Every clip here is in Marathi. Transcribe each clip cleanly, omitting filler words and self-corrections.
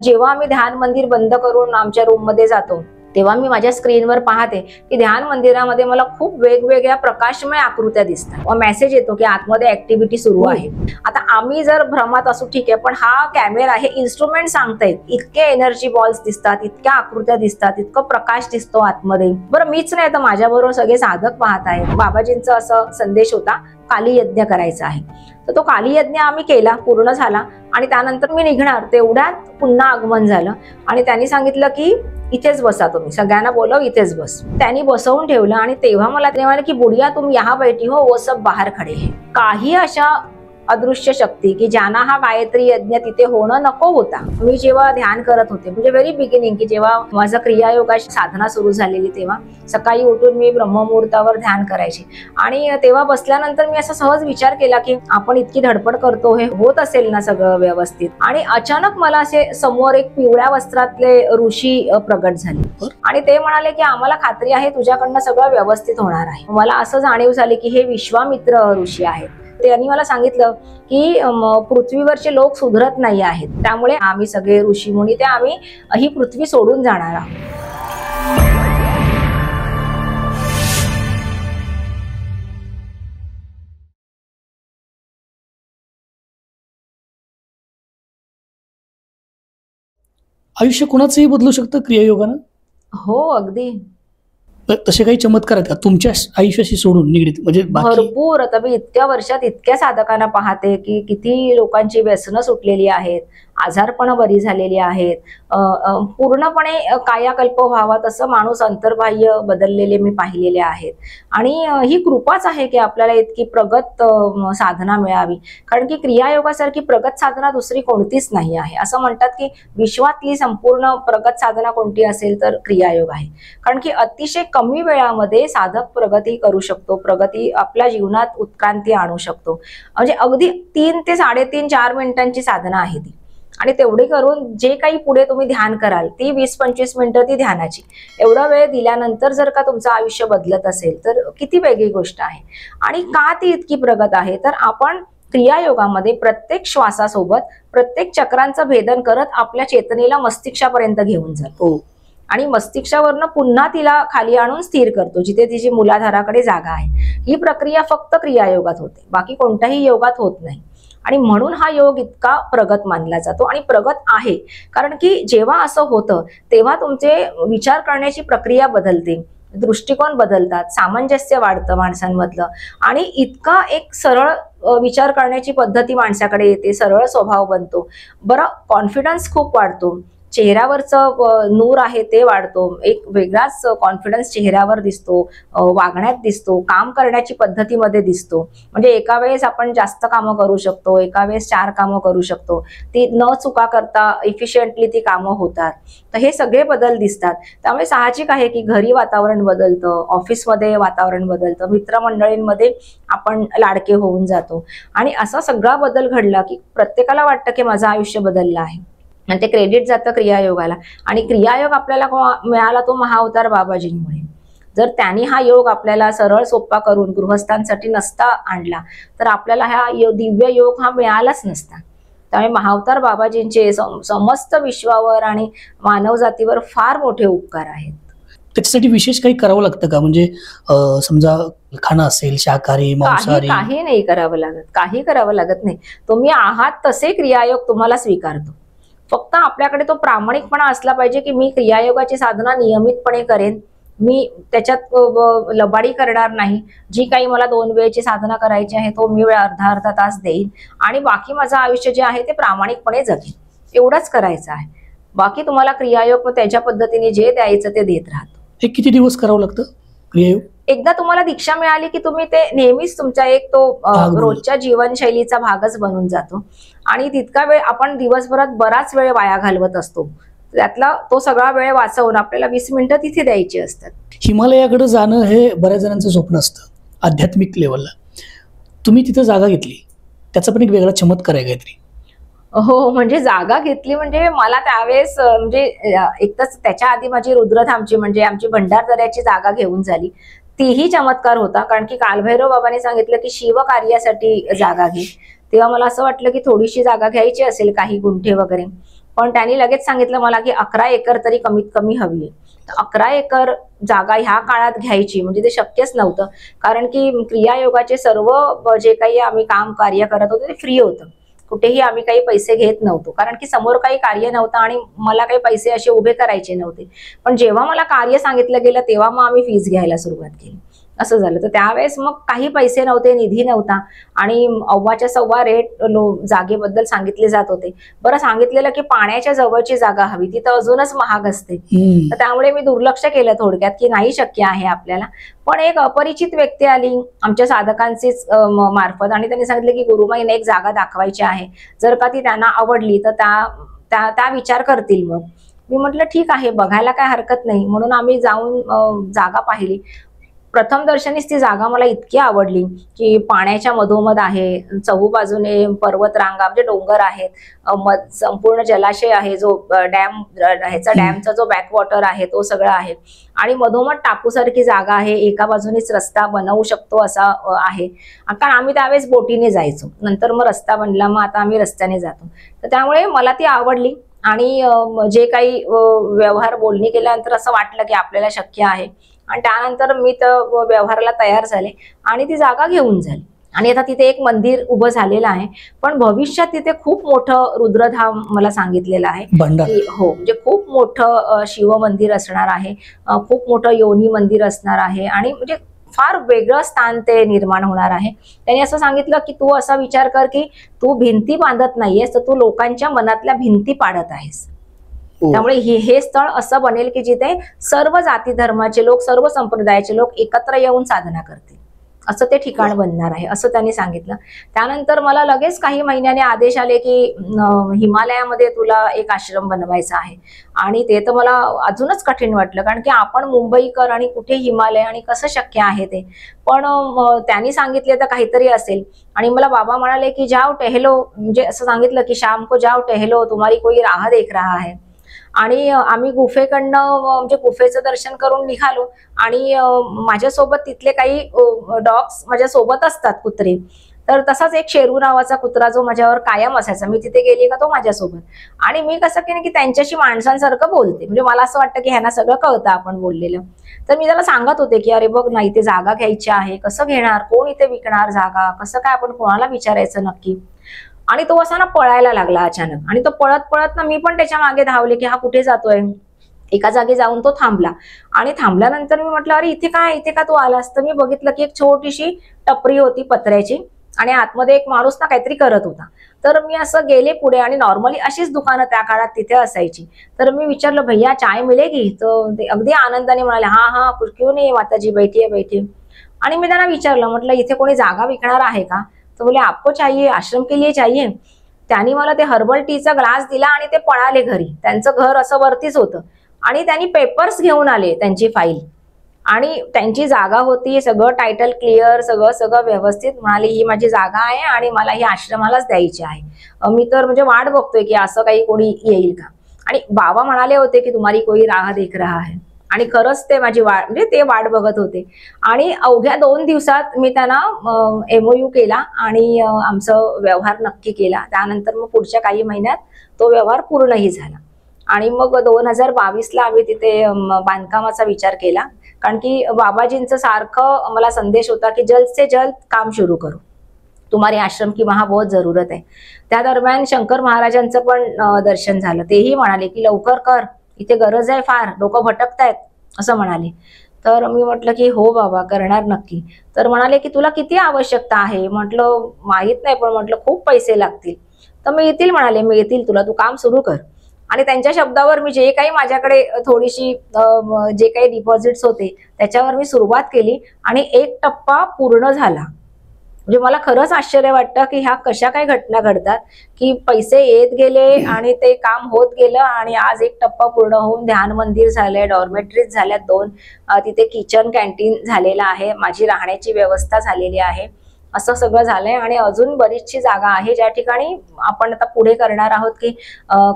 जेव्हा आम्ही ध्यान मंदिर बंद करून आमच्या रूम मध्ये जातो तेव्हा मी माझ्या स्क्रीनवर पाहते की ध्यान मंदिरामध्ये मला खूप वेगवेगळ्या प्रकाशमय आकृत्या दिसतात व मेसेज येतो की आतमध्ये ऍक्टिव्हिटी सुरू आहे। आता आम्ही जर भ्रमात असू ठीक आहे, पण हा कॅमेरा हे इन्स्ट्रुमेंट सांगतायत, इतके एनर्जी बॉल्स दिसतात, इतक्या आकृत्या दिसतात, इतकं प्रकाश दिसतो आतमध्ये। बरं मीच नाही तर माझ्याबरोबर सगळे साधक पाहत आहेत। बाबाजींचा असं संदेश होता काली यज्ञ करायचा आहे, तर तो काली यज्ञ आम्ही केला, पूर्ण झाला आणि त्यानंतर मी निघणार तेवढ्यात पुन्हा आगमन झालं आणि त्यांनी सांगितलं की इथेच बसा, तुम्ही सगळ्यांना बोलव, इथेच बस। त्यांनी बसवून ठेवलं आणि तेव्हा मला ते म्हणाले की बुढ़िया तुम यहाँ बैठी हो, वो सब बाहर खड़े हैं। काही अशा अदृश्य शक्ती की ज्यांना हा गायत्री यज्ञ तिथे होणं नको होता। मी जेव्हा ध्यान करत होते म्हणजे व्हेरी बिगिनिंग की जेव्हा माझं क्रियायोगाची साधना सुरू झालेली तेव्हा सकाळी उठून मी ब्रह्ममुहूर्तावर ध्यान करायचे आणि तेव्हा बसल्यानंतर मी असा सहज विचार केला की आपण इतकी धडपड करतो, हे होत असेल ना सगळं व्यवस्थित। आणि अचानक मला असे समोर एक पिवळ्या वस्त्रातले ऋषी प्रगट झाले आणि ते म्हणाले की आम्हाला खात्री आहे तुझ्याकडनं सगळं व्यवस्थित होणार आहे। मला असं जाणीव झाली की हे विश्वामित्र ऋषी आहेत। त्यांनी मला सांगितलं की पृथ्वीवरचे लोक सुधरत नाही आहेत, त्यामुळे आम्ही सगळे ऋषी मुनी ते आम्ही ही पृथ्वी सोडून जाणार आहोत। आयुष्य कोणाचंही बदलू शकतं क्रियायोगानं? हो अगदी। तसे काही चमत्कार आहेत का तुमच्या आयुष्याशी सोडून निगडीत? म्हणजे भरपूर। आता मी इतक्या वर्षात इतक्या साधकांना पाहते की किती लोकांची व्यसनं सुटलेली आहेत, आजारपण बरी झालेली आहेत, पूर्णपणे कायाकल्प व्हावा तसं माणूस अंतर्बाह्य बदललेले मी पाहिलेले आहेत। आणि ही कृपाच आहे की आपल्याला इतकी प्रगत साधना मिळावी, कारण की क्रियायोगासारखी प्रगत साधना दुसरी कोणतीच नाही आहे। असं म्हणतात की विश्वातली संपूर्ण प्रगत साधना कोणती असेल तर क्रियायोग आहे, कारण की अतिशय कमी वेळामध्ये साधक प्रगती करू शकतो, प्रगती आपल्या जीवनात उत्क्रांती आणू शकतो। म्हणजे अगदी 3 ते 3.5 4 मिनिटांची साधना आहे ती, आणि तेवढे करून जे काही पुढे तुम्ही ध्यान कराल ती 20-25 मिनिटं ती ध्यानाची, एवढा वेळ दिल्यानंतर जर का तुमचं आयुष्य बदलत असेल तर किती वेगळी गोष्ट आहे। आणि का ती इतकी प्रगत आहे तर आपण क्रियायोगामध्ये प्रत्येक श्वासासोबत प्रत्येक चक्रांचं भेदन करत आपल्या चेतनेला मस्तिष्कापर्यंत घेऊन जातो आणि मस्तिष्कावरनं पुन्हा तिला खाली आणून स्थिर करतो जिथे तिची मूलाधाराकडे जागा आहे। ही प्रक्रिया फक्त क्रियायोगात होते, बाकी कोणत्याही योगात होत नाही। आणि म्हणून हा योग इतका प्रगत मानला जातो आणि प्रगत आहे, कारण की जेव्हा असं होतं तेव्हा तुमचे विचार करण्याची प्रक्रिया बदलते, दृष्टिकोन बदलतात, सामंजस्य वाढतं माणसांमधलं आणि इतका एक सरळ विचार करण्याची पद्धती माणसाकडे येते, सरळ स्वभाव बनतो। बरं कॉन्फिडन्स खूप वाढतो, चेहऱ्यावरचं नूर आहे ते वाढतो, एक वेगळाच कॉन्फिडन्स चेहऱ्यावर दिसतो, वागण्यात दिसतो, काम करण्याची पद्धतीमध्ये दिसतो। म्हणजे एका वेळेस आपण जास्त कामं करू शकतो, एका वेळेस 4 कामं करू शकतो, ती न चुका करता इफिशियंटली ती कामं होतात। तर हे सगळे बदल दिसतात, त्यामुळे साहजिक आहे की घरी वातावरण बदलतं, ऑफिसमध्ये वातावरण बदलतं, मित्रमंडळींमध्ये आपण लाडके होऊन जातो आणि असा सगळा बदल घडला की प्रत्येकाला वाटतं की माझं आयुष्य बदललं आहे आणि ते क्रेडिट जातं क्रियायोगाला। आणि क्रियायोग आपल्याला मिळाला तो महाअवतार बाबाजींमुळे। जर त्यांनी हा योग आपल्याला सरळ सोपा करून गृहस्थांसाठी नसता आणला तर आपल्याला हा दिव्य योग हा मिळालाच नसता। त्यामुळे महाअवतार बाबाजींचे समस्त विश्वावर आणि मानव जातीवर फार मोठे उपकार आहेत। त्याच्यासाठी विशेष काही करावं लागतं का? म्हणजे समजा खाणं असेल, शाकाहारी, मांसाहारी? काही नाही करावं लागत, काही करावं लागत नाही। तुम्ही आहात तसे क्रियायोग तुम्हाला स्वीकारतो। फक्त आपल्याकडे तो प्रामाणिकपणा असला पाहिजे की मी क्रियायोगाची साधना नियमितपणे करेन, मी त्याच्यात लबाडी करणार नाही, जी काही मला 2 वेळची साधना करायची आहे तो मी अर्धा तास देईन आणि बाकी माझं आयुष्य जे आहे ते प्रामाणिकपणे जगेन, एवढंच करायचं आहे। बाकी तुम्हाला क्रियायोग त्याच्या पद्धतीने जे द्यायचं ते देत राहतो। हे किती दिवस करावं लागतं क्रियायोग? एकदा तुम्हाला दीक्षा मिळाली की तुम्ही ते नेहमीच तुमच्या एक तो रोजच्या जीवनशैलीचा भागच बनून जातो आणि तितका वेळ आपण दिवसभरात बराच वेळ वाया घालवत असतो, त्यातला तो सगळा वेळ वाचवून आपल्याला 20 मिनिटं तिथे द्यायची असतात। हिमालयाकडे जाणं हे बऱ्याच जणांचं स्वप्न असतं आध्यात्मिक लेवलला, तुम्ही तिथं जागा घेतली, त्याचा पण एक वेगळा चमत्कार आहे काहीतरी? हो, म्हणजे जागा घेतली म्हणजे मला त्यावेळेस म्हणजे एकच त्याच्या आधी माझी रुद्रधामची म्हणजे आमची भंडारदऱ्याची जागा घेऊन झाली, तीही चमत्कार होता, कारण की कालभैरव बाबांनी सांगितलं की शिव कार्यासाठी जागा घे। तेव्हा मला असं वाटलं की थोडीशी जागा घ्यायची असेल, काही गुंठे वगैरे, पण त्यांनी लगेच सांगितलं मला की 11 एकर तरी कमीत कमी हवी आहे. 11 एकर जागा ह्या काळात घ्यायची म्हणजे ते शक्यच नव्हतं, कारण की क्रियायोगाचे सर्व जे काही आम्ही काम कार्य करत होतो ते फ्री होतं. कुठेही आम्ही काही पैसे घेत नव्हतो, कारण की समोर काही कार्य नव्हतं आणि मला काही पैसे असे उभे करायचे नव्हते. पण जेव्हा मला कार्य सांगितलं गेलं तेव्हा मग आम्ही फीस घ्यायला सुरुवात केली. असं झालं. तर त्यावेळेस मग काही पैसे नव्हते, निधी नव्हता आणि अव्वाच्या सव्वा रेट जागेबद्दल सांगितले जात होते. बरं सांगितलेलं की पाण्याच्या जवळची जागा हवी, ती तर अजूनच महाग असते. तर त्यामुळे मी दुर्लक्ष केलं थोडक्यात की नाही शक्य आहे आपल्याला. पण एक अपरिचित व्यक्ती आली आमच्या साधकांचीच मार्फत आणि त्यांनी सांगितलं की गुरुमाईने एक जागा दाखवायची आहे, जर का ती त्यांना आवडली तर त्या विचार करतील. मग मी म्हटलं ठीक आहे, बघायला काय हरकत नाही. म्हणून आम्ही जाऊन जागा पाहिली. प्रथम दर्शनीच ती जागा मला इतकी आवडली की पाण्याच्या मधोमध आहे, चहूबाजूने पर्वतरांगा म्हणजे डोंगर आहेत, संपूर्ण जलाशय आहे, जो डॅमचा जो बॅकवॉटर आहे तो सगळा आहे आणि मधोमध टापूसारखी जागा आहे. एका बाजूनेच रस्ता बनवू शकतो असा आहे, कारण आम्ही त्यावेळेस बोटीने जायचो. नंतर मग रस्ता बनला, मग आता आम्ही रस्त्याने जातो. तर त्यामुळे मला ती आवडली आणि जे काही व्यवहार बोलणी केल्यानंतर असं वाटलं की आपल्याला शक्य आहे आणि त्यानंतर मी तर व्यवहाराला तयार झाले आणि ती जागा घेऊन झाली. आणि आता तिथे एक मंदिर उभं झालेलं आहे, पण भविष्यात तिथे खूप मोठं रुद्रधाम मला सांगितलेलं आहे. हो, म्हणजे खूप मोठं शिव मंदिर असणार आहे, खूप मोठं योनी मंदिर असणार आहे आणि म्हणजे फार वेगळं स्थान ते निर्माण होणार आहे. त्यांनी असं सांगितलं की तू असा विचार कर की तू भिंती बांधत नाहीयेस, तर तू लोकांच्या मनातल्या भिंती पाडत आहेस. त्यामुळे हे स्थळ असं बनेल की जिथे सर्व जाती धर्माचे लोक, सर्व संप्रदायाचे लोक एकत्र येऊन साधना करतील, असं ते ठिकाण बनणार आहे, असं त्यांनी सांगितलं. त्यानंतर मला लगेच काही महिन्याने आदेश आले की हिमालयामध्ये तुला एक आश्रम बनवायचा आहे. आणि ते तर मला अजूनच कठीण वाटलं, कारण की आपण मुंबईकर आणि कुठे हिमालय आणि कसं शक्य आहे ते. पण त्यांनी सांगितले तर काहीतरी असेल. आणि मला बाबा म्हणाले की जाओ टहलो, म्हणजे असं सांगितलं की शाम को जाओ टहलो, तुम्हारी कोई राह देख रहा है. आणि आम्ही गुफेकडनं म्हणजे गुफेचं दर्शन करून निघालो आणि माझ्यासोबत तिथले काही डॉग्स माझ्या सोबत असतात, कुत्रे. तर तसाच एक शेरू नावाचा कुत्रा जो माझ्यावर कायम असायचा, मी तिथे गेली का तो माझ्यासोबत. आणि मी कसं केलं की त्यांच्याशी माणसांसारखं बोलते, म्हणजे मला असं वाटतं की ह्यांना सगळं कळतं आपण बोललेलं. तर मी त्याला सांगत होते की अरे बघ ना, इथे जागा घ्यायची आहे, कसं घेणार, कोण इथे विकणार जागा, कसं काय, आपण कोणाला विचारायचं नक्की. आणि तो असा ना पळायला लागला अचानक, आणि तो पळत पळत ना मी पण त्याच्या मागे धावले की हा कुठे जातोय. एका जागी जाऊन तो थांबला आणि थांबल्यानंतर मी म्हटलं अरे इथे काय, इथे का तू आलास. तर मी बघितलं की एक छोटीशी टपरी होती पत्र्याची आणि आतमध्ये एक माणूस ना काहीतरी करत होता. तर मी असं गेले पुढे आणि नॉर्मली अशीच दुकानं त्या काळात तिथे असायची. तर मी विचारलं भैया चाय मिलेगी, तर ते अगदी आनंदाने म्हणाले हा हा क्यों नाही माताजी, बैठिये बैठिये. आणि मी त्यांना विचारलं, म्हटलं इथे कोणी जागा विकणार आहे का. तो बोले आपको चाहिए, आश्रम के लिए चाहिए. त्यांनी मला ते हर्बल टीचा ग्लास दिला आणि ते पळाले घरी. त्यांचं घर असं वरतीच होतं आणि त्यांनी पेपर्स घेऊन आले, त्यांची फाईल आणि त्यांची जागा होती, सगळं टायटल क्लिअर, सगळं व्यवस्थित. म्हणाले ही माझी जागा आहे आणि मला ही आश्रमालाच द्यायची आहे. मी तर म्हणजे वाट बघतोय की असं काही कोणी येईल का. आणि बाबा म्हणाले होते की तुम्हारी कोई राह देख रहा है. आणि खरंच ते माझी म्हणजे ते वाट बघत होते. आणि अवघ्या 2 दिवसात मी त्यांना MOU केला आणि आमचं व्यवहार नक्की केला. त्यानंतर मग पुढच्या काही महिन्यात तो व्यवहार पूर्णही झाला. आणि मग 2022ला आम्ही तिथे बांधकामाचा विचार केला, कारण की बाबाजींचं सारखं मला संदेश होता की जल्द से जल्द काम सुरू करो, तुम्हारे आश्रम की वहां बहुत जरूरत आहे. त्या दरम्यान शंकर महाराजांचं पण दर्शन झालं. तेही म्हणाले की लवकर कर, इथे गरज आहे फार, लोक भटकतायत असं म्हणाले. तर मी म्हटलं की हो बाबा करणार नक्की. तर म्हणाले की तुला किती आवश्यकता आहे. म्हटलं माहित नाही, पण म्हटलं खूप पैसे लागतील. तर मी येतील म्हणाले, मी येतील तुला, तू काम सुरू कर. आणि त्यांच्या शब्दावर मी जे काही माझ्याकडे थोडीशी जे काही डिपॉझिट्स होते त्याच्यावर मी सुरुवात केली आणि एक टप्पा पूर्ण झाला. म्हणजे मला खरंच आश्चर्य वाटतं की ह्या कशा काय घटना घडतात की पैसे येत गेले आणि ते काम होत गेलं आणि आज एक टप्पा पूर्ण होऊन ध्यान मंदिर झालंय, डॉर्मेटरीज झाल्यात 2, तिथे किचन कॅन्टीन झालेलं आहे, माझी राहण्याची व्यवस्था झालेली आहे, असं सगळं झालंय. आणि अजून बरीचशी जागा आहे ज्या ठिकाणी आपण आता पुढे करणार आहोत की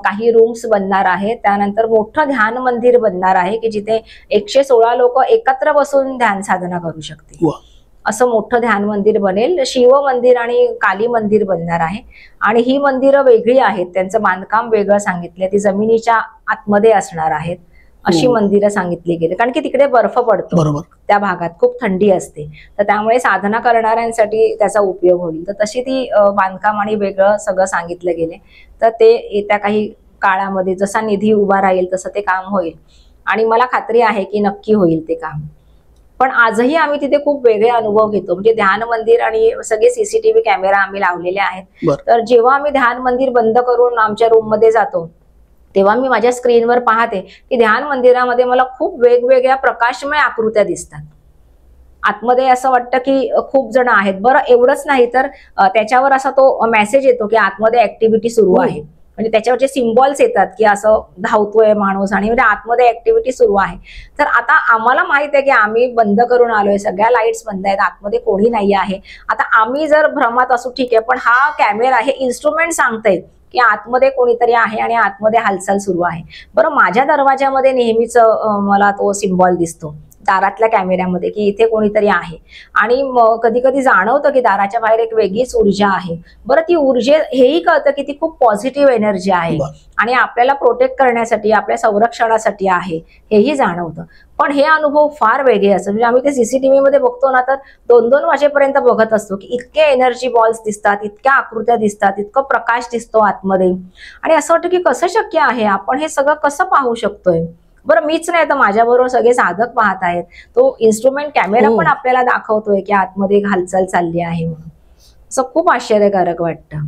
काही रूम्स बनणार आहेत. त्यानंतर मोठं ध्यान मंदिर बनणार आहे की जिथे 116 लोक एकत्र बसून ध्यान साधना करू शकतील. असं मोठं ध्यान मंदिर बनेल. शिव मंदिर आणि काली मंदिर बनणार आहे आणि ही मंदिरं वेगळी आहेत, त्यांचं बांधकाम वेगळं सांगितलंय, ती जमिनीच्या आतमध्ये असणार आहेत अशी मंदिरं सांगितली गेली, कारण की तिकडे बर्फ पडतो. बरोबर. त्या भागात खूप थंडी असते, तर त्यामुळे साधना करणाऱ्यांसाठी त्याचा उपयोग होईल. तर तशी ती बांधकाम आणि वेगळं सगळं सांगितलं गेले. तर ते येत्या काही काळामध्ये जसा निधी उभा राहील तसं ते काम होईल आणि मला खात्री आहे की नक्की होईल ते काम. पण आजही आम्ही तिथे खूप वेगळे अनुभव घेतो. म्हणजे ध्यान मंदिर आणि सगळे सीसीटीव्ही कॅमेरा आम्ही लावलेले आहेत. तर जेव्हा आम्ही ध्यान मंदिर बंद करून आमच्या रूम मध्ये जातो तेव्हा मी माझ्या स्क्रीनवर पाहते की ध्यान मंदिरामध्ये मला खूप वेगवेगळ्या प्रकाशमय आकृत्या दिसतात. आतमध्ये असं वाटतं की खूप जण आहेत. बरं, एवढंच नाही तर त्याच्यावर असा तो मेसेज येतो की आतमध्ये ऍक्टिव्हिटी सुरू आहे. म्हणजे त्याच्यावरचे सिम्बॉल्स येतात की असं धावतोय माणूस आणि म्हणजे आतमध्ये ऍक्टिव्हिटी सुरू आहे. तर आता आम्हाला माहित आहे की आम्ही बंद करून आलोय, सगळ्या लाईट्स बंद आहेत, आतमध्ये कोणी नाही आहे. आता आम्ही जर भ्रमात असू ठीक आहे, पण हा कॅमेरा हे इन्स्ट्रुमेंट सांगतंय की आतमध्ये कोणीतरी आहे आणि आतमध्ये हालचाल सुरू आहे. बरं, माझ्या दरवाजामध्ये नेहमीच मला तो सिम्बॉल दिसतो दारातल्या कॅमेऱ्यामध्ये की इथे कोणीतरी आहे आणि कधी कधी जाणवतं की दाराच्या बाहेर एक वेगळीच ऊर्जा आहे. बरं, ती ऊर्जे हेही कळतं की ती खूप पॉझिटिव्ह एनर्जी आहे आणि आपल्याला प्रोटेक्ट करण्यासाठी, आपल्या संरक्षणासाठी आहे, हेही जाणवतं. पण हे अनुभव फार वेगळे असतात. म्हणजे आम्ही ते सीसीटीव्ही मध्ये बघतो ना, तर 2-2 वाजेपर्यंत बघत असतो की इतके एनर्जी बॉल्स दिसतात, इतक्या आकृत्या दिसतात, इतकं प्रकाश दिसतो आतमध्ये आणि असं वाटतं की कसं शक्य आहे, आपण हे सगळं कसं पाहू शकतोय. बरं, मीच नाही तर माझ्याबरोबर सगळे साधक पाहत आहेत. तो इन्स्ट्रुमेंट कॅमेरा पण आपल्याला दाखवतोय की आतमध्ये हालचाल चालली आहे म्हणून. असं खूप आश्चर्यकारक वाटतं.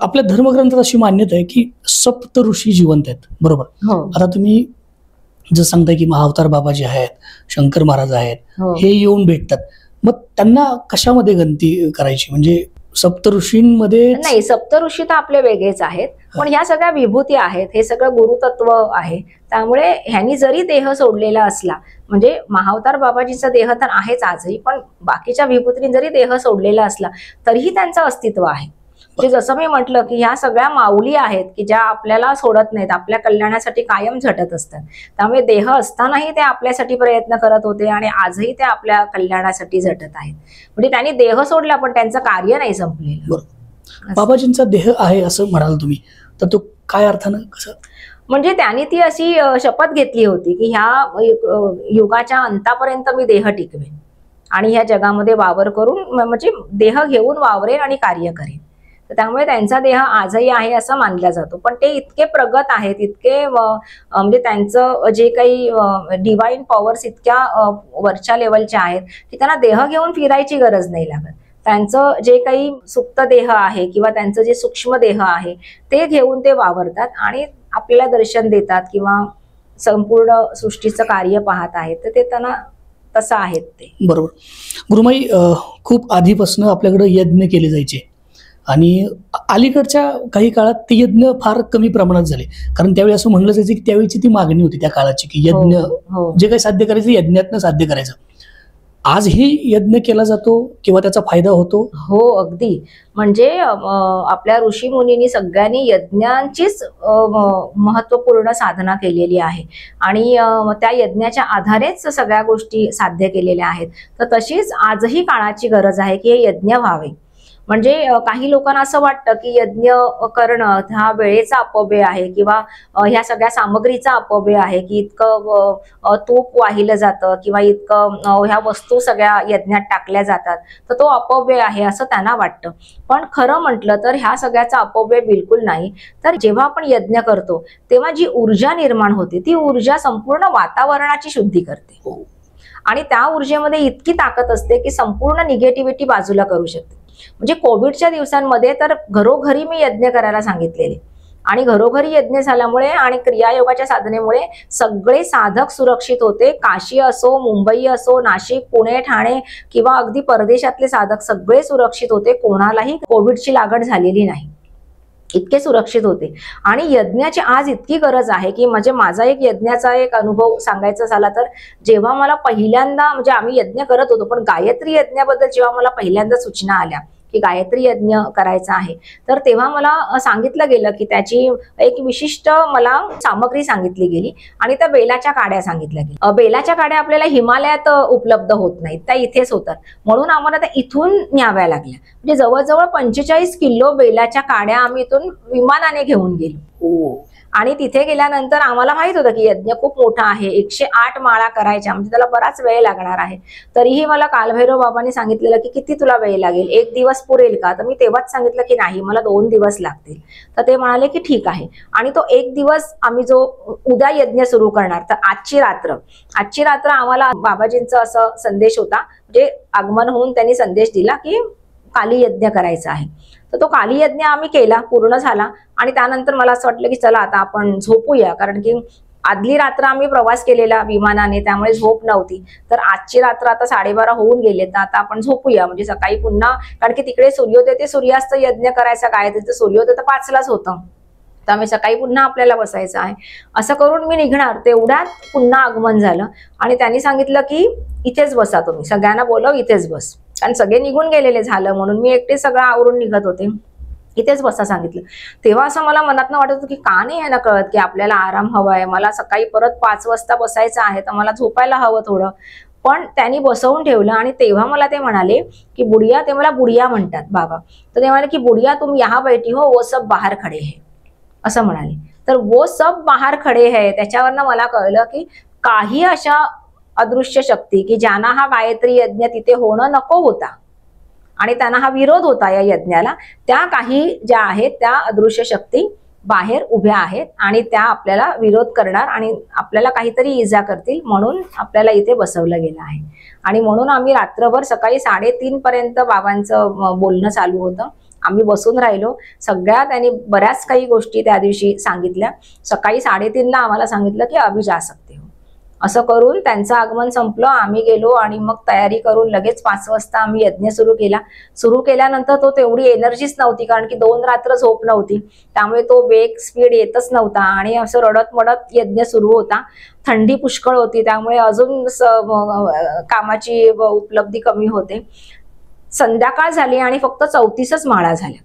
आपल्या धर्मग्रंथात अशी मान्यता आहे की सप्त ऋषी जिवंत आहेत, बरोबर? आता तुम्ही जर सांगताय की महाअवतार बाबा जे आहेत, शंकर महाराज आहेत, हे येऊन भेटतात, मग त्यांना कशामध्ये गणती करायची? म्हणजे सप्तऋषींमध्ये नाही, सप्तऋषी तर आपले वेगळेच आहेत, पण ह्या सगळ्या विभूती आहेत, हे सगळं गुरुतत्व आहे. त्यामुळे ह्यांनी जरी देह सोडलेला असला, म्हणजे महाअवतार बाबाजीचा देह तर आहेच आजही, पण बाकीच्या विभूतींनी जरी देह सोडलेला असला तरीही त्यांचं अस्तित्व आहे. म्हणजे जसं मी म्हटलं की ह्या सगळ्या माऊली आहेत की ज्या आपल्याला सोडत नाहीत, आपल्या कल्याणासाठी कायम झटत असतात. त्यामुळे देह असतानाही ते आपल्यासाठी प्रयत्न करत होते आणि आजही ते आपल्या कल्याणासाठी झटत आहेत. म्हणजे त्यांनी देह सोडला पण त्यांचं कार्य नाही संपलेलं. बाबाजींचा देह आहे असं म्हणाल तुम्ही, तर तो काय अर्थानं कसं? म्हणजे त्यांनी ती अशी शपथ घेतली होती की ह्या युगाच्या अंतापर्यंत मी देह टिकवेन आणि ह्या जगामध्ये वावर करून, म्हणजे देह घेऊन वावरेन आणि कार्य करेन. तर त्यामुळे त्यांचा देह आजही आहे असं मानला जातो. पण ते इतके प्रगत आहेत, इतके म्हणजे त्यांचं जे काही डिवाइन पॉवर्स इतक्या वरच्या लेवलच्या आहेत की त्यांना देह घेऊन फिरायची गरज नाही लागत. त्यांचं जे काही सुप्त देह आहे किंवा त्यांचं जे सूक्ष्म देह आहे ते घेऊन ते वावरतात आणि आपल्याला दर्शन देतात किंवा संपूर्ण सृष्टीचं कार्य पाहत आहेत. तर ते त्यांना तसं आहेत ते. बरोबर. गुरुमाई, खूप आधीपासून आपल्याकडे यज्ञ केले जायचे आणि अलीकडच्या काही काळात ते यज्ञ फार कमी प्रमाणात झाले, कारण त्यावेळी असं म्हणलं जायचं की त्यावेळीची ती मागणी होती त्या काळाची की यज्ञ जे काही साध्य करायचं यज्ञातनं साध्य करायचं. आजही यज्ञ केला जातो किंवा त्याचा फायदा होतो? हो, अगदी. म्हणजे आपल्या ऋषी मुनींनी सगळ्यांनी यज्ञांचीच महत्वपूर्ण साधना केलेली आहे आणि त्या यज्ञाच्या आधारेच सगळ्या गोष्टी साध्य केलेल्या आहेत. तर तशीच आजही काळाची गरज आहे की हे यज्ञ व्हावे. म्हणजे काही लोकांना असं वाटतं की यज्ञ करणं हा वेळेचा अपव्यय आहे किंवा ह्या सगळ्या सामग्रीचा अपव्यय आहे की इतकं तूप वाहिलं जातं किंवा इतकं ह्या वस्तू सगळ्या यज्ञात टाकल्या जातात, तर तो अपव्यय आहे असं त्यांना वाटतं. पण खरं म्हटलं तर ह्या सगळ्याचा अपव्यय बिलकुल नाही. तर जेव्हा आपण यज्ञ करतो तेव्हा जी ऊर्जा निर्माण होते ती ऊर्जा संपूर्ण वातावरणाची शुद्धी करते आणि त्या ऊर्जेमध्ये इतकी ताकद असते की संपूर्ण निगेटिव्हिटी बाजूला करू शकते. म्हणजे कोविडच्या दिवसांमध्ये तर घरोघरी मी यज्ञ करायला सांगितलेले आणि घरोघरी यज्ञ झाल्यामुळे आणि क्रियायोगाच्या साधनेमुळे सगळे साधक सुरक्षित होते. काशी असो, मुंबई असो, नाशिक, पुणे, ठाणे किंवा अगदी परदेशातले साधक सगळे सुरक्षित होते. कोणालाही कोविडची लागण झालेली नाही, इतके सुरक्षित होते. आणि यज्ञाची आज इतकी गरज आहे की म्हणजे माझा एक यज्ञाचा एक अनुभव सांगायचा झाला तर जेव्हा मला पहिल्यांदा, म्हणजे आम्ही यज्ञ करत होतो पण गायत्री यज्ञाबद्दल जेव्हा मला पहिल्यांदा सूचना आल्या की गायत्री यज्ञ करायचा आहे. तर तेव्हा मला सांगितलं गेलं की त्याची एक विशिष्ट मला सामग्री सांगितली गेली आणि त्या बेलाच्या काड्या सांगितल्या गेल्या. बेलाच्या काड्या आपल्याला हिमालयात उपलब्ध होत नाहीत, त्या इथेच होतात, म्हणून आम्हाला त्या इथून न्याव्या लागल्या. म्हणजे जवळजवळ 45 किलो बेलाच्या काड्या आम्ही इथून विमानाने घेऊन गेलो. आणि तिथे गेल्यानंतर आम्हाला माहित होतं की यज्ञ खूप मोठा आहे, 108 माळा करायच्या, म्हणजे त्याला बराच वेळ लागणार आहे. तरीही मला कालभैरव बाबांनी सांगितलेलं की किती तुला वेळ लागेल, 1 दिवस पुरेल का? तर मी तेव्हाच सांगितलं की नाही, मला 2 दिवस लागतील. तर ते म्हणाले की ठीक आहे. आणि तो 1 दिवस आम्ही जो उद्या यज्ञ सुरू करणार, तर आजची रात्र आम्हाला बाबाजींचा असा संदेश होता, म्हणजे आगमन होऊन त्यांनी संदेश दिला की काली यज्ञ करायचा आहे. तर तो काली यज्ञ आम्ही केला, पूर्ण झाला. आणि त्यानंतर मला असं वाटलं की चला आता आपण झोपूया, कारण की आदली रात्र आम्ही प्रवास केलेला विमानाने, त्यामुळे झोप नव्हती. तर आजची रात्र आता 12:30 होऊन गेले, तर आता आपण झोपूया, म्हणजे सकाळी पुन्हा, कारण की तिकडे सूर्योदय ते सूर्यास्त यज्ञ करायचा, गायत्रीचं सूर्योदय तर 5लाच होतं, त्यामुळे सकाळी पुन्हा आपल्याला बसायचं आहे. असं करून मी निघणार, तेवढ्यात पुन्हा आगमन झालं आणि त्यांनी सांगितलं की इथेच बसा, तुम्ही सगळ्यांना बोलव, इथेच बस. कारण सगळे निघून गेलेले झालं, म्हणून मी एकटे सगळं आवरून निघत होते. इथेच बसा सांगितलं. तेव्हा असं मला मनातनं वाटत होतं की का नाही यायला कळत की आपल्याला आराम हवा आहे, मला सकाळी परत 5 वाजता बसायचं आहे, तर मला झोपायला हवं थोडं. पण त्यांनी बसवून ठेवलं आणि तेव्हा मला ते म्हणाले की बुढ़िया, ते मला बुढ़िया म्हणतात बाबा, तर ते म्हणाले की बुढ़िया तुम यहाँ बैठी हो, वो सब बाहर खडे है, असं म्हणाले. तर वो सब बाहर खडे है, त्याच्यावरनं मला कळलं की काही अशा अदृश्य शक्ती की ज्यांना हा गायत्री यज्ञ तिथे होणं नको होता आणि त्यांना हा विरोध होता या यज्ञाला, त्या काही ज्या आहेत त्या अदृश्य शक्ती बाहेर उभ्या आहेत आणि त्या आपल्याला विरोध करणार आणि आपल्याला काहीतरी इजा करतील, म्हणून आपल्याला इथे बसवलं गेलं आहे. आणि म्हणून आम्ही रात्रभर सकाळी 3:30 पर्यंत बाबांचं बोलणं चालू होतं. आम्ही बसून राहिलो. त्यांनी बऱ्याच काही गोष्टी त्या दिवशी सांगितल्या. सकाळी 3:30ला आम्हाला सांगितलं की अभी जा सकते हो. असं करून त्यांचं आगमन संपलं, आम्ही गेलो आणि मग तयारी करून लगेच 5 वाजता आम्ही यज्ञ सुरू केला. सुरू केल्यानंतर तो तेवढी एनर्जीच नव्हती, कारण की 2 रात्र झोप नव्हती, त्यामुळे तो वेग स्पीड येतच नव्हता आणि असं रडत मडत यज्ञ सुरू होता. थंडी पुष्कळ होती, त्यामुळे अजून कामाची उपलब्धी कमी होते. संध्याकाळ झाली आणि फक्त 34च माळा झाल्या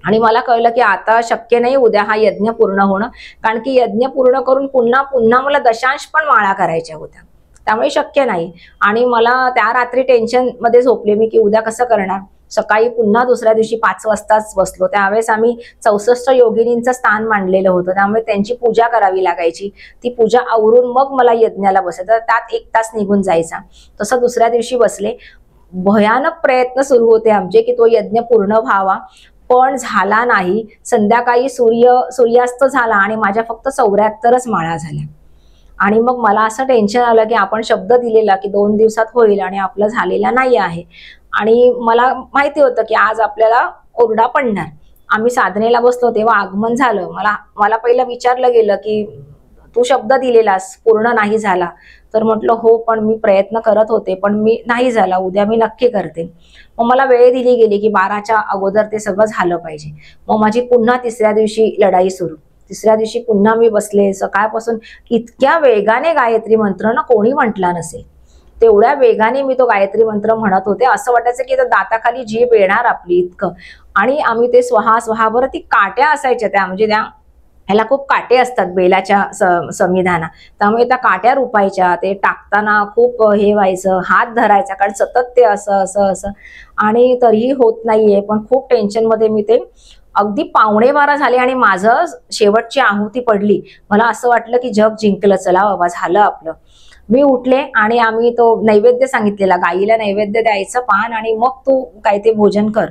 आणि मला कळलं की आता शक्य नाही उद्या हा यज्ञ पूर्ण होणं, कारण की यज्ञ पूर्ण करून पुन्हा मला दशांश पण माळा करायच्या होत्या, त्यामुळे शक्य नाही. आणि मला त्या रात्री टेन्शन मध्ये झोपले मी की उद्या कसं करणार. सकाळी पुन्हा दुसऱ्या दिवशी 5 वाजताच बसलो. त्यावेळेस आम्ही 64 योगिनींचं स्थान मांडलेलं होतं, त्यामुळे त्यांची पूजा करावी लागायची. ती पूजा आवरून मग मला यज्ञाला बसायचं, त्यात 1 तास निघून जायचा. तसं दुसऱ्या दिवशी बसले. भयानक प्रयत्न सुरू होते आमचे की तो यज्ञ पूर्ण व्हावा, पण झाला नाही. संध्याकाळी सूर्यास्त झाला आणि माझ्या फक्त 74च माळा झाल्या. आणि मग मला असं टेन्शन आलं की आपण शब्द दिलेला की 2 दिवसात होईल आणि आपलं झालेला नाही आहे. आणि मला माहिती होतं की आज आपल्याला ओरडा पडणार. आम्ही साधनेला बसलो तेव्हा आगमन झालं. मला पहिलं विचारलं गेलं की तू शब्द दिलेलास, पूर्ण नाही झाला. तर म्हटलं हो, पण मी प्रयत्न करत होते, पण मी नाही झाला, उद्या मी नक्की करते. मग मला वेळ दिली गेली की 12च्या अगोदर ते सगळं झालं पाहिजे. मग माझी पुन्हा 3ऱ्या दिवशी लढाई सुरू. 3ऱ्या दिवशी पुन्हा मी बसले. सकाळपासून इतक्या वेगाने गायत्री मंत्र ना कोणी म्हटला नसेल, तेवढ्या वेगाने मी तो गायत्री मंत्र म्हणत होते. असं वाटायचं की दाताखाली जीभ येणार आपली, इतकं. आणि आम्ही ते स्वहा स्वहा, बरं ती काट्या असायच्या त्या, म्हणजे त्या ह्याला खूप काटे असतात बेलाच्या संविधाना, त्यामुळे त्या काट्या रुपायच्या. ते टाकताना खूप हे व्हायचं, हात धरायचा, कारण सतत ते असं आणि तरीही होत नाहीये. पण खूप टेन्शन मध्ये मी ते अगदी 11:15 झाले आणि माझं शेवटची आहुती पडली. मला असं वाटलं की जग जिंकलं, चला बाबा झालं आपलं. मी उठले आणि आम्ही तो नैवेद्य सांगितलेला, गाईला नैवेद्य द्यायचं पान आणि मग तू काय ते भोजन कर.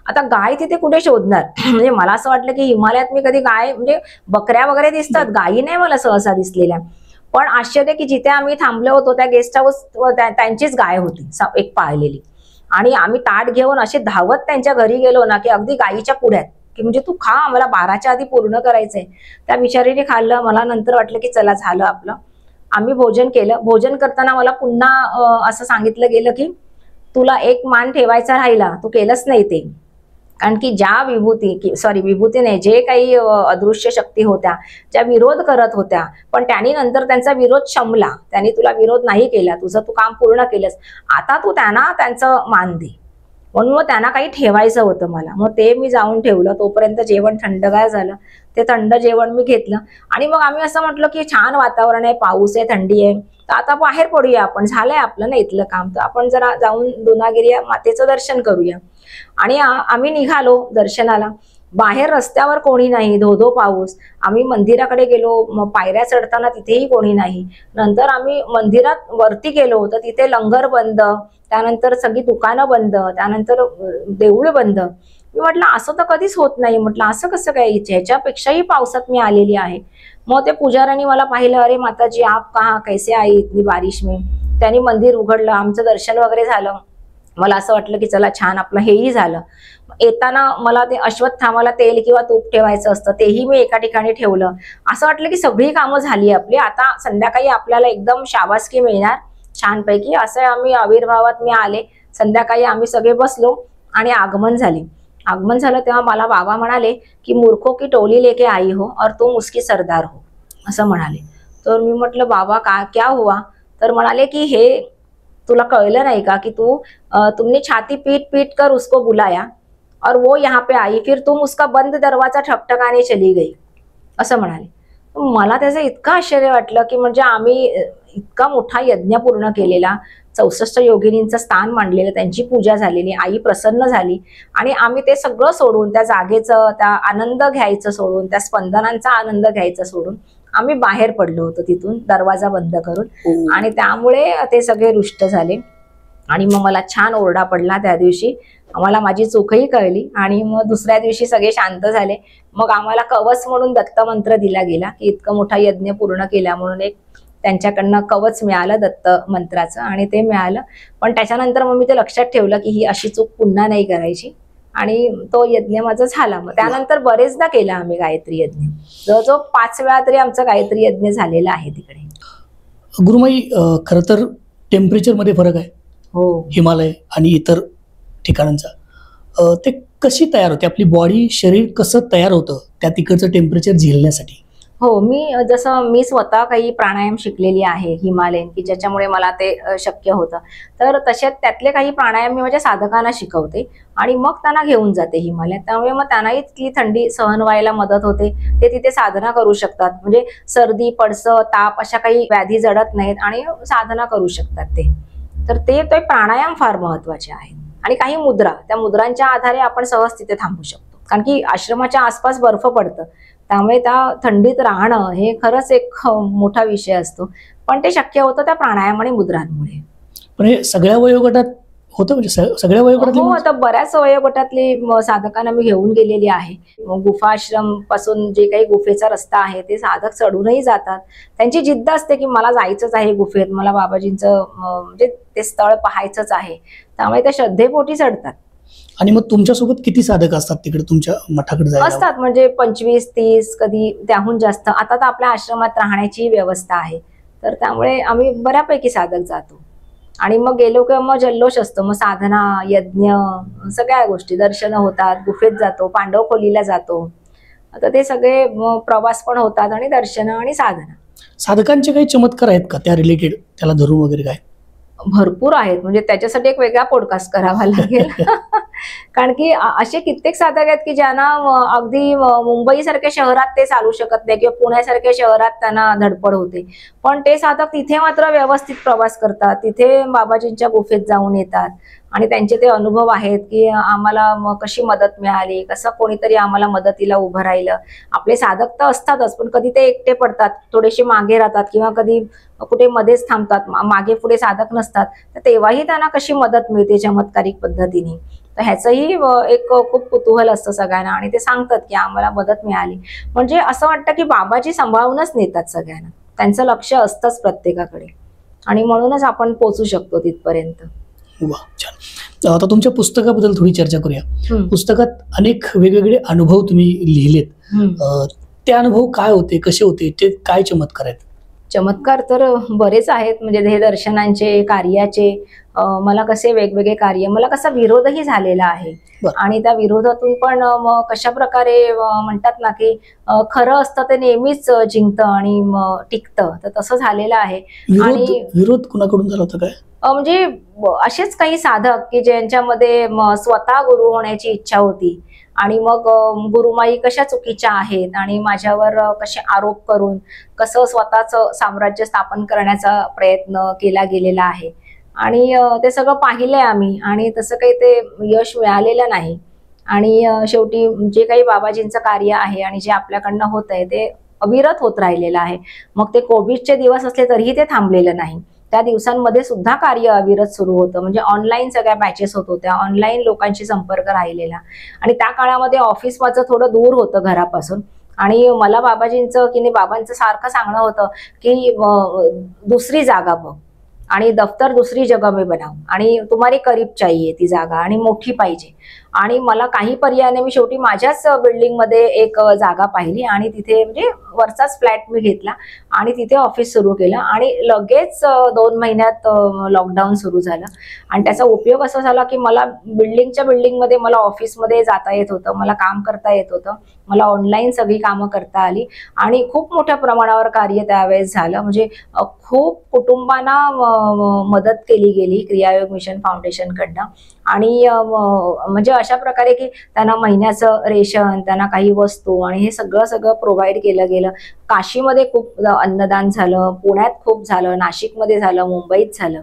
आता गाय तिथे कुठे शोधणार. म्हणजे मला असं वाटलं की हिमालयात मी कधी गाय, म्हणजे बकऱ्या वगैरे दिसतात, गायी नाही मला सहसा दिसलेल्या. पण आश्चर्य की जिथे आम्ही थांबलो होतो त्या गेस्ट हाऊस त्यांचीच गाय होती एक पाळलेली. आणि आम्ही ताट घेऊन असे धावत त्यांच्या घरी गेलो ना की अगदी गायीच्या पुढ्यात, की म्हणजे तू खा, आम्हाला 12च्या आधी पूर्ण करायचंय. त्या बिचारीने खाल्लं. मला नंतर वाटलं की चला झालं आपलं. आम्ही भोजन केलं. भोजन करताना मला पुन्हा असं सांगितलं गेलं की तुला एक मान ठेवायचा राहिला, तू केलंच नाही ते. कारण की ज्या विभूतीने जे काही अदृश्य शक्ती होत्या ज्या विरोध करत होत्या, पण त्यांनी नंतर त्यांचा विरोध शमला. त्यांनी तुला विरोध नाही केला, तुझं तू काम पूर्ण केलंस, आता तू त्यांना त्यांचं मान दे. म्हणून मग त्यांना काही ठेवायचं होतं मला, मग ते मी जाऊन ठेवलं. तोपर्यंत जेवण थंडगार झालं, ते थंड जेवण मी घेतलं आणि मग आम्ही असं म्हटलं की छान वातावरण आहे, पाऊस आहे, थंडी आहे, तर आता बाहेर पडूया आपण, झालंय आपलं ना इथलं काम, तर आपण जरा जाऊन दुनागिरी मातेचं दर्शन करूया. आणि आम्ही निघालो दर्शनाला. बाहेर रस्त्यावर कोणी नाही, धो पाऊस. आम्ही मंदिराकडे गेलो, मग पायऱ्या चढताना तिथेही कोणी नाही. नंतर आम्ही मंदिरात वरती गेलो तर तिथे लंगर बंद, त्यानंतर सगळी दुकानं बंद, त्यानंतर देऊळ बंद. मी म्हटलं असं तर कधीच होत नाही, म्हटलं असं कसं काय, ह्याच्यापेक्षाही पावसात मी आलेली आहे. मग ते पुजाऱ्यांनी मला पाहिलं, अरे माताजी आप कहाँ कैसे आई इतनी बारिश में. त्यांनी मंदिर उघडलं, आमचं दर्शन वगैरे झालं. मला असं वाटलं की चला छान आपलं हेही झालं. येताना मला ते अश्वत्थामाला तेल किंवा तूप ठेवायचं असतं, तेही मी एका ठिकाणी ठेवलं. असं वाटलं की सगळी कामं झाली आपली, आता संध्याकाळी आपल्याला एकदम शाबासकी मिळणार छानपैकी. असं आम्ही आविर्भावात मी आले. संध्याकाळी आम्ही सगळे बसलो आणि आगमन झालं तेव्हा मला बाबा म्हणाले की मूर्खों की टोली लेके आई हो और तुम उसकी सरदार हो, असं म्हणाले. तर मी म्हटलं बाबा क्या हुआ. तर म्हणाले की हे तुला कळलं नाही का की तुमने छाती पीट पीट कर उसको बुलाया और वो यहाँ पे आई, फिर तुम उसका बंद दरवाजा ठकठकाने चली गई, असं म्हणाले. मला त्याचं इतकं आश्चर्य वाटलं की म्हणजे आम्ही इतका मोठा यज्ञ पूर्ण केलेला, 64 योगिनींचं स्थान मांडलेलं, त्यांची पूजा झालेली, आई प्रसन्न झाली आणि आम्ही ते सगळं सोडून, त्या जागेचं त्या आनंद घ्यायचं सोडून, त्या स्पंदनांचा आनंद घ्यायचा सोडून आम्ही बाहेर पडलो होतो तिथून दरवाजा बंद करून. आणि त्यामुळे ते सगळे रुष्ट झाले आणि मग मला छान ओरडा पडला त्या दिवशी. आम्हाला माझी चूकही कळली आणि मग दुसऱ्या दिवशी सगळे शांत झाले. मग आम्हाला कवच म्हणून दत्त मंत्र दिला गेला की इतकं मोठा यज्ञ पूर्ण केला म्हणून एक त्यांच्याकडनं कवच मिळालं दत्त मंत्राचं आणि ते मिळालं. पण त्याच्यानंतर मग मी ते लक्षात ठेवलं की ही अशी चूक पुन्हा नाही करायची आणि तो यज्ञ माझा झाला. मग त्यानंतर बरेचदा केला आम्ही गायत्री यज्ञ, जवळजवळ 5 वेळा तरी आमचा गायत्री यज्ञ झालेला आहे तिकडे. गुरुमाई, खरं तर टेम्परेचर मध्ये फरक आहे हो, हिमालय आणि इतर ठिकाणांचा. ते कशी तयार होते, आपली बॉडी शरीर कसं तयार होतं त्या तिकडचं टेम्परेचर झेलण्यासाठी? हो, मी स्वतः काही प्राणायाम शिकलेली आहे हिमालयन, की ज्याच्यामुळे मला ते शक्य होतं. तर तसे त्यातले काही प्राणायाम मी माझ्या साधकांना शिकवते आणि मग त्यांना घेऊन जाते हिमालयात. त्यामुळे मग त्यांनाही तिथली थंडी सहन व्हायला मदत होते. ते तिथे साधना करू शकतात, म्हणजे सर्दी, पडसं, ताप अशा काही व्याधी जडत नाहीत आणि साधना करू शकतात ते. तर ते प्राणायाम फार महत्वाचे आहेत. आणि काही मुद्रा, त्या मुद्रांच्या आधारे आपण सहज तिथे थांबू शकतो, कारण की आश्रमाच्या आसपास बर्फ पडतं, त्यामुळे त्या थंडीत राहणं हे खरंच एक मोठा विषय असतो. पण ते शक्य होतं त्या प्राणायाम आणि मुद्रांमुळे. पण हे सगळ्या वयोगटात होतं, म्हणजे सगळ्या वयोगटातली? हो, आता बऱ्याच वयोगटातली साधकांना मी घेऊन गेलेली आहे. गुफा आश्रम पासून जे काही गुफेचा रस्ता आहे ते साधक चढूनही जातात. त्यांची जिद्द असते की मला जायचंच आहे गुफेत, मला बाबाजींचं म्हणजे ते स्थळ पाहायचंच आहे, त्यामुळे त्या श्रद्धेपोटी चढतात. आणि मग तुमच्यासोबत किती साधक असतात तिकडे तुमच्या मठाकडे जायला? असतात म्हणजे 25-30, कधी त्याहून जास्त. आता तर आपल्या आश्रमात राहण्याची व्यवस्था आहे, तर त्यामुळे आम्ही बऱ्यापैकी साधक जातो. आणि मग गेलो किंवा मग जल्लोष असतो, मग साधना, यज्ञ, सगळ्या गोष्टी, दर्शन होतात, गुफेत जातो, पांडव खोलीला जातो. आता ते सगळे प्रवास पण होतात आणि दर्शन आणि साधना. साधकांचे काही चमत्कार आहेत का त्या रिलेटेड, त्याला धरून वगैरे काय? भरपूर आहेत, म्हणजे त्याच्यासाठी एक वेगळा पॉडकास्ट करावा लागेल. कारण की असे कित्येक साधक आहेत की ज्यांना अगदी मुंबई सारख्या शहरात ते चालू शकत नाही किंवा पुण्यासारख्या शहरात त्यांना धडपड होते, पण ते साधक तिथे मात्र व्यवस्थित प्रवास करतात, तिथे बाबाजींच्या गुफेत जाऊन येतात आणि त्यांचे ते अनुभव आहेत की आम्हाला कशी मदत मिळाली, कसं कोणीतरी आम्हाला मदतीला उभं राहिलं. आपले साधक तर असतातच, पण कधी ते एकटे पडतात, थोडेसे मागे राहतात किंवा कधी कुठे मध्येच थांबतात, मागे पुढे साधक नसतात, तर तेव्हाही त्यांना कशी मदत मिळते चमत्कारिक पद्धतीने. तर ह्याचंही एक खूप कुतूहल असतं सगळ्यांना आणि ते सांगतात की आम्हाला मदत मिळाली. म्हणजे असं वाटतं की बाबाजी सांभाळूनच नेतात सगळ्यांना, त्यांचं लक्ष असतंच प्रत्येकाकडे आणि म्हणूनच आपण पोहोचू शकतो तिथपर्यंत. वा, छान. आता तुमच्या पुस्तकाबद्दल थोडी चर्चा करूया. पुस्तकात अनेक वेगवेगळे अनुभव तुम्ही लिहिलेत, ते अनुभव काय होते, कसे होते, ते काय चमत्कार आहेत? चमत्कार तर बरेच आहेत, म्हणजे हे दर्शनांचे, कार्याचे. मला कसे वेगवेगळे कार्य, मला कसा विरोधही झालेला आहे. बरं. आणि त्या विरोधातून पण मग कशा प्रकारे म्हणतात ना की खरं असतं ते नेहमीच जिंकतं आणि टिकतं, तर तसं झालेलं आहे. आणि विरोध कुणाकडून झाला होता काय? म्हणजे असेच काही साधक की ज्यांच्यामध्ये स्वतः गुरु होण्याची इच्छा होती आणि मग गुरुमाई कशा चुकीच्या आहेत आणि माझ्यावर कसे आरोप करून कसं स्वतःचं साम्राज्य स्थापन करण्याचा प्रयत्न केला गेलेला आहे. आणि ते सगळं पाहिलंय आम्ही आणि तसं काही ते यश मिळालेलं नाही. आणि शेवटी जे काही बाबाजींचं कार्य आहे आणि जे आपल्याकडनं होत आहे ते अविरत होत राहिलेलं आहे. मग ते कोविडचे दिवस असले तरीही ते थांबलेलं नाही. त्या दिवसांमध्ये सुद्धा कार्य अविरत सुरू होतं. म्हणजे ऑनलाईन सगळ्या बॅचेस होत होत्या, ऑनलाईन लोकांशी संपर्क राहिलेला. आणि त्या काळामध्ये ऑफिस माझं थोडं दूर होतं घरापासून. आणि मला बाबाजींचं की नाही, बाबांचं सारखं सांगणं होतं की दुसरी जागा बघ आणि दफ्तर दुसरी जगह में बनाव आणि तुम्हारे करीब चाहिए ती जागा आणि मोठी पाहिजे. आणि मला काही पर्यायाने मी शेवटी माझ्याच बिल्डिंगमध्ये एक जागा पाहिली आणि तिथे म्हणजे वरचाच फ्लॅट मी घेतला आणि तिथे ऑफिस सुरू केलं. आणि लगेच 2 महिन्यात लॉकडाऊन सुरू झालं. आणि त्याचा उपयोग असा झाला की मला बिल्डिंगमध्ये मला ऑफिसमध्ये जाता येत होतं, मला काम करता येत होतं, मला ऑनलाईन सगळी कामं करता आली आणि खूप मोठ्या प्रमाणावर कार्य त्यावेळेस झालं. म्हणजे खूप कुटुंबांना मदत केली गेली क्रियायोग मिशन फाउंडेशन कडनं. आणि म्हणजे अशा प्रकारे की त्यांना महिन्याचं रेशन, त्यांना काही वस्तू आणि हे सगळं प्रोव्हाइड केलं गेलं. काशीमध्ये खूप अन्नदान झालं, पुण्यात खूप झालं, नाशिकमध्ये झालं, मुंबईत झालं.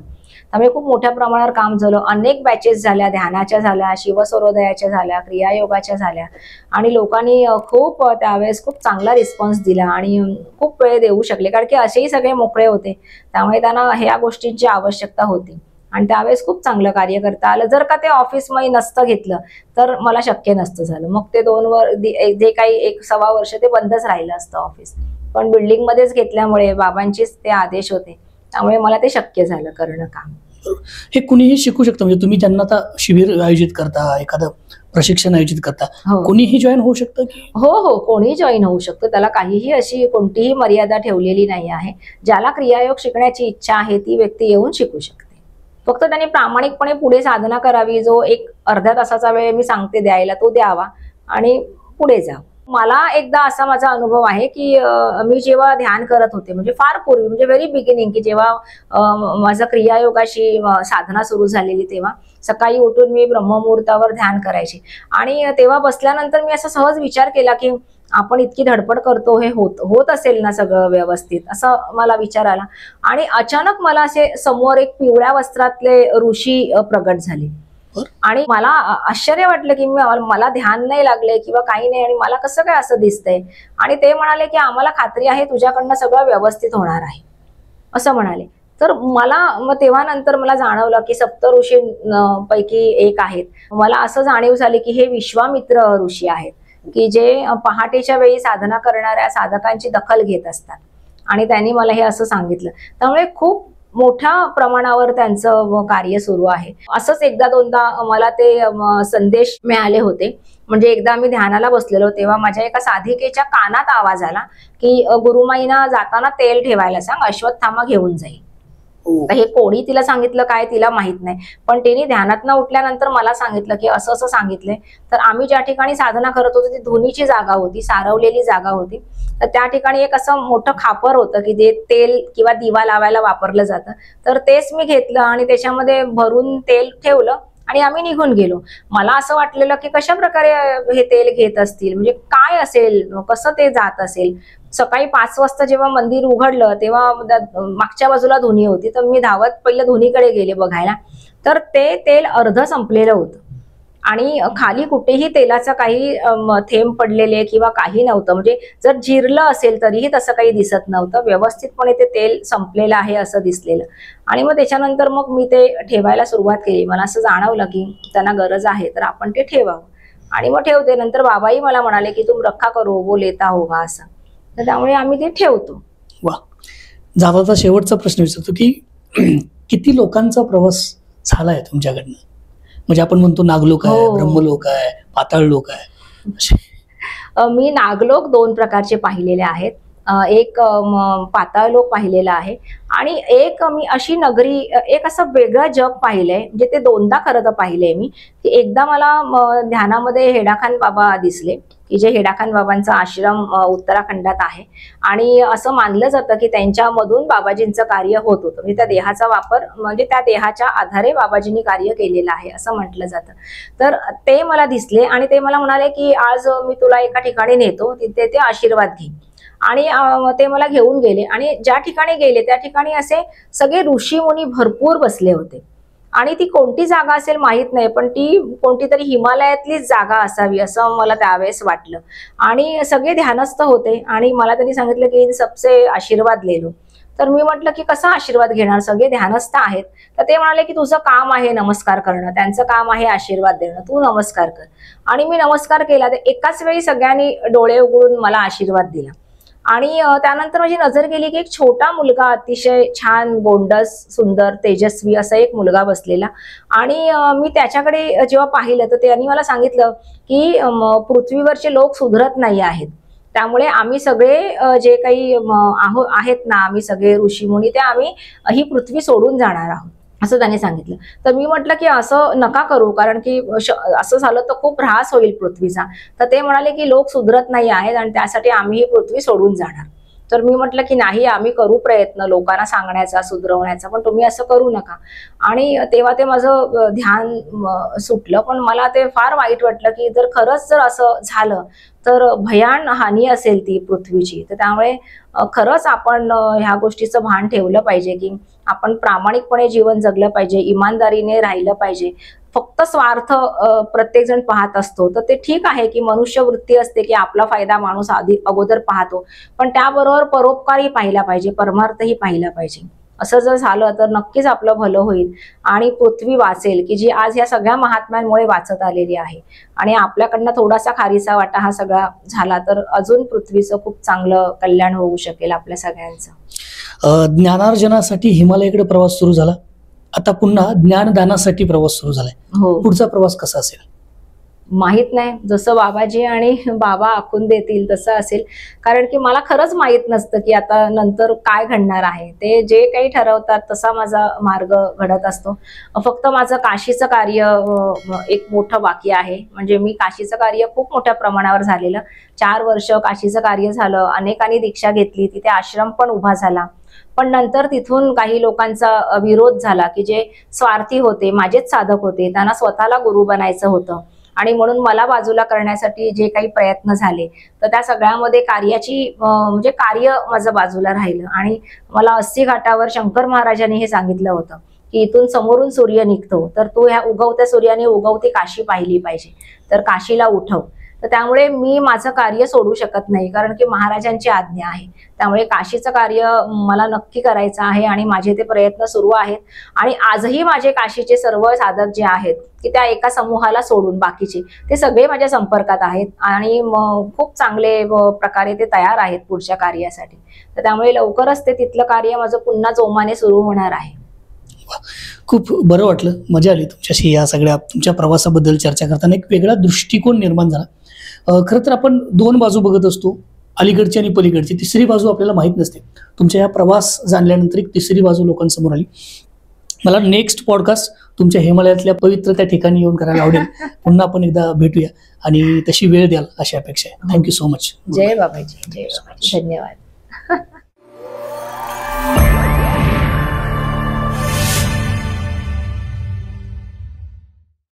त्यामुळे खूप मोठ्या प्रमाणावर काम झालं. अनेक बॅचेस झाल्या, ध्यानाच्या झाल्या, शिवसरोदयाच्या झाल्या, क्रियायोगाच्या झाल्या. आणि लोकांनी खूप त्यावेळेस खूप चांगला रिस्पॉन्स दिला आणि खूप वेळ देऊ शकले, कारण की असेही सगळे मोकळे होते. त्यामुळे त्यांना ह्या गोष्टींची आवश्यकता होती आणि त्यावेळेस खूप चांगलं कार्य करता आलं. जर का ते ऑफिसमध्ये नसतं घेतलं तर मला शक्य नसतं झालं. मग ते 2 जे काही 1-1.25 वर्ष ते बंदच राहिलं असतं ऑफिस. पण बिल्डिंगमध्येच घेतल्यामुळे बाबांचेच ते आदेश होते, त्यामुळे मला ते शक्य झालं करणं काम. हे कुणीही शिकू शकतं, म्हणजे तुम्ही ज्यांना आता शिबिर आयोजित करता, एखादं प्रशिक्षण आयोजित करता, कोणीही जॉईन होऊ शकतं की? हो, कोणी जॉईन होऊ शकतं. त्याला काहीही अशी कोणतीही मर्यादा ठेवलेली नाही आहे. ज्याला क्रियायोग शिकण्याची इच्छा आहे ती व्यक्ती येऊन शिकू शकते. फक्त त्यांनी प्रामाणिकपणे पुढे साधना करावी. जो 1-अर्ध्या तासाचा वेळ मी सांगते द्यायला तो द्यावा आणि पुढे जा. मला एकदा असा माझा अनुभव आहे की मी जेव्हा ध्यान करत होते, म्हणजे फार पूर्वी, म्हणजे व्हेरी बिगिनिंग, की जेव्हा माझं क्रियायोगाशी साधना सुरू झालेली, तेव्हा सकाळी उठून मी ब्रह्ममुहूर्तावर ध्यान करायचे. आणि तेव्हा बसल्यानंतर मी असा सहज विचार केला की आपण इतकी धडपड करतो, हे होत असेल ना सगळं व्यवस्थित, असं मला विचार आला. आणि अचानक मला असे समोर एक पिवळ्या वस्त्रातले ऋषी प्रगट झाले. आणि मला आश्चर्य वाटलं की मला ध्यान नाही लागले किंवा काही नाही आणि मला कसं काय असं दिसतंय. आणि ते म्हणाले की आम्हाला खात्री आहे तुझ्याकडनं सगळं व्यवस्थित होणार आहे, असं म्हणाले. तर मला मग तेव्हा नंतर मला जाणवलं की सप्तऋषी पैकी एक आहेत. मला असं जाणीव झाली की हे विश्वामित्र ऋषी आहेत, की जे पहाटेच्या वेळी साधना करणाऱ्या साधकांची दखल घेत असतात. आणि त्यांनी मला हे असं सांगितलं. त्यामुळे खूप मोठ्या प्रमाणावर त्यांचं कार्य सुरू आहे. असंच एकदा-दोनदा मला ते संदेश मिळाले होते. म्हणजे एकदा मी ध्यानाला बसलेलो तेव्हा माझ्या एका साधिकेच्या कानात आवाज आला की गुरुमाईंना जाताना तेल ठेवायला सांग, अश्वत्थामा घेऊन जाईल. तर हे कोणी तिला सांगितलं काय तिला माहित नाही, पण तिने ध्यानातनं उठल्यानंतर मला सांगितलं की असं असं सांगितलंय. तर आम्ही ज्या ठिकाणी साधना करत होतो ती धुनीची जागा होती, सारवलेली जागा होती. तर त्या ठिकाणी एक असं मोठं खापर होतं की ते तेल किंवा दिवा लावायला वापरलं जातं. तर तेच मी घेतलं आणि त्याच्यामध्ये भरून तेल ठेवलं आणि आम्ही निघून गेलो. मला असं वाटलेलं की कशा प्रकारे हे तेल घेत असतील, म्हणजे काय असेल, कसं ते जात असेल. सकाळी 5 वाजता जेव्हा मंदिर उघडलं तेव्हा मागच्या बाजूला धुनी होती. तर मी धावत पहिलं धुनीकडे गेले बघायला. तर ते तेल अर्ध संपलेलं होतं आणि खाली कुठेही तेलाचा काही थेंब पडलेले किंवा काही नव्हतं. म्हणजे जर जिरलं असेल तरीही तसं काही दिसत नव्हतं. व्यवस्थितपणे ते तेल संपलेलं आहे असं दिसलेलं. आणि मग त्याच्यानंतर मग मी ते ठेवायला सुरुवात केली. मला असं जाणवलं की त्यांना गरज आहे तर आपण ते ठेवावं. आणि मग ठेवते. नंतर बाबाही मला म्हणाले की तुम रखा करो वो लेता होगा असं. तर त्यामुळे आम्ही ते ठेवतो. वा, जाता शेवटचा प्रश्न विचारतो की किती लोकांचा प्रवास झालाय तुमच्याकडनं? म्हणजे आपण म्हणतो नागलोक आहे, ब्रह्मलोक आहे, पाताळ लोक आहे. मी नागलोक 2 प्रकारचे पाहिलेले आहेत. एक पाताळ लोक पाहिलेला आहे आणि एक मी अशी नगरी, एक असं वेगळं जग पाहिलंय, म्हणजे ते दोनदा खरं तर पाहिलंय मी. की एकदा मला ध्यानामध्ये हेडाखान बाबा दिसले, की जे हेडाखान बाबांचा आश्रम उत्तराखंडात आहे आणि असं मानलं जातं की त्यांच्यामधून बाबाजींचं कार्य होत होतं, म्हणजे त्या देहाचा वापर, म्हणजे त्या देहाच्या आधारे बाबाजींनी कार्य केलेलं आहे असं म्हटलं जातं. तर ते मला दिसले आणि ते मला म्हणाले की आज मी तुला एका ठिकाणी नेतो, तिथे ते आशीर्वाद घे. आणि ते मला घेऊन गेले आणि ज्या ठिकाणी गेले त्या ठिकाणी असे सगळे ऋषी मुनी भरपूर बसले होते आणि ती कोणती जागा असेल माहित नाही, पण ती कोणती तरी हिमालयातलीच जागा असावी असं मला त्यावेळेस वाटलं. आणि सगळे ध्यानस्थ होते आणि मला त्यांनी सांगितलं की इन सबसे आशीर्वाद ले लो. तर मी म्हटलं की कसा आशीर्वाद घेणार, सगळे ध्यानस्थ आहेत. तर ते म्हणाले की तुझं काम आहे नमस्कार करणं, त्यांचं काम आहे आशीर्वाद देणं, तू नमस्कार कर. आणि मी नमस्कार केला. तर एकाच वेळी सगळ्यांनी डोळे उघडून मला आशीर्वाद दिला. आणि त्यानंतर माझी नजर गेली की एक छोटा मुलगा, अतिशय छान, गोंडस, सुंदर, तेजस्वी असा एक मुलगा बसलेला. आणि मी त्याच्याकडे जेव्हा पाहिलं तर त्यांनी मला सांगितलं की पृथ्वीवरचे लोक सुधरत नाही आहेत, त्यामुळे आम्ही सगळे जे काही आहेत ना, आम्ही सगळे ऋषीमुनी, ते आम्ही ही पृथ्वी सोडून जाणार आहोत असं त्यांनी सांगितलं. तर मी म्हटलं की असं नका करू, कारण की असं झालं तर खूप ऱ्हास होईल पृथ्वीचा. तर ते म्हणाले की लोक सुधरत नाही आहेत आणि त्यासाठी आम्ही ही पृथ्वी सोडून जाणार. तर मी म्हटलं की नाही, आम्ही करू प्रयत्न लोकांना सांगण्याचा, सुधरवण्याचा, पण तुम्ही असं करू नका. आणि तेव्हा ते माझं ध्यान सुटलं. पण मला ते फार वाईट वाटलं की जर खरंच जर असं झालं तर भयान हानी असेल ती पृथ्वीची. तर त्यामुळे खरंच आपण ह्या गोष्टीचं भान ठेवलं पाहिजे की आपण प्रामाणिकपणे जीवन जगलं पाहिजे, इमानदारीने राहिलं पाहिजे. फक्त स्वार्थ प्रत्येक जण पाहत असतो, तर ते ठीक आहे की मनुष्य वृत्ती असते की आपला फायदा माणूस अगोदर पाहतो, पण त्याबरोबर परोपकारही पाहिला पाहिजे, परमार्थही पाहिला पाहिजे. असं जर झालं तर नक्कीच आपलं भलं होईल आणि पृथ्वी वाचेल, की जी आज या सगळ्या महात्म्यांमुळे वाचत आलेली आहे. आणि आपल्याकडनं थोडासा खारीचा वाटा हा सगळा झाला तर अजून पृथ्वीचं खूप चांगलं कल्याण होऊ शकेल आपल्या सगळ्यांचं. ज्ञानार्जनासाठी हिमालयाकडे प्रवास सुरू झाला, आता पुन्हा ज्ञानदानासाठी प्रवास सुरू झालाय. हो, पुढचा प्रवास कसा असेल माहित नाही. जसं बाबाजी आणि बाबा आखून देतील तसं असेल, कारण की मला खरंच माहित नसतं की आता नंतर काय घडणार आहे. ते जे काही ठरवतात तसा माझा मार्ग घडत असतो. फक्त माझं काशीचं कार्य एक मोठं बाकी आहे. म्हणजे मी काशीचं कार्य खूप मोठ्या प्रमाणावर झालेलं, 4 वर्ष काशीचं कार्य झालं, अनेकांनी दीक्षा घेतली, तिथे आश्रम पण उभा झाला. पण नंतर तिथून काही लोकांचा विरोध झाला की जे स्वार्थी होते, माझेच साधक होते, त्यांना स्वतःला गुरु बनायचं होतं आणि म्हणून मला बाजूला करण्यासाठी जे काही प्रयत्न झाले, तर त्या सगळ्यामध्ये कार्याची म्हणजे कार्य माझं बाजूला राहिलं. आणि मला 80 घाटावर शंकर महाराजांनी हे सांगितलं होतं की इथून समोरून सूर्य निघतो, तर तू ह्या उगवत्या सूर्याने उगवती काशी पाहिली पाहिजे, तर काशीला उठव. तर त्यामुळे मी माझं कार्य सोडू शकत नाही, कारण की महाराजांची आज्ञा आहे. त्यामुळे काशीचं कार्य मला नक्की करायचं आहे आणि माझे ते प्रयत्न सुरू आहेत. आणि आजही माझे काशीचे सर्व साधक जे आहेत की त्या एका समूहाला सोडून बाकीचे ते सगळे माझ्या संपर्कात आहेत आणि खूप चांगले प्रकारे ते तयार आहेत पुढच्या कार्यासाठी. तर त्यामुळे लवकरच ते तिथलं कार्य माझं पुन्हा जोमाने सुरू होणार आहे. खूप बरं वाटलं, मजा आली तुमच्याशी या सगळ्या तुमच्या प्रवासाबद्दल चर्चा करताना. एक वेगळा दृष्टिकोन निर्माण झाला. खरं तर आपण 2 बाजू बघत असतो, अलीकडची आणि पलीकडची. तिसरी बाजू आपल्याला माहीत नसते. तुमच्या या प्रवास जाणल्यानंतर एक तिसरी बाजू लोकांसमोर आली. मला नेक्स्ट पॉडकास्ट तुमच्या हिमालयातल्या पवित्र त्या ठिकाणी येऊन करायला आवडेल. पुन्हा आपण एकदा भेटूया आणि तशी वेळ द्याल अशी अपेक्षा आहे. Thank you so much. जय बाबाजी, जय बाबाजी, धन्यवाद.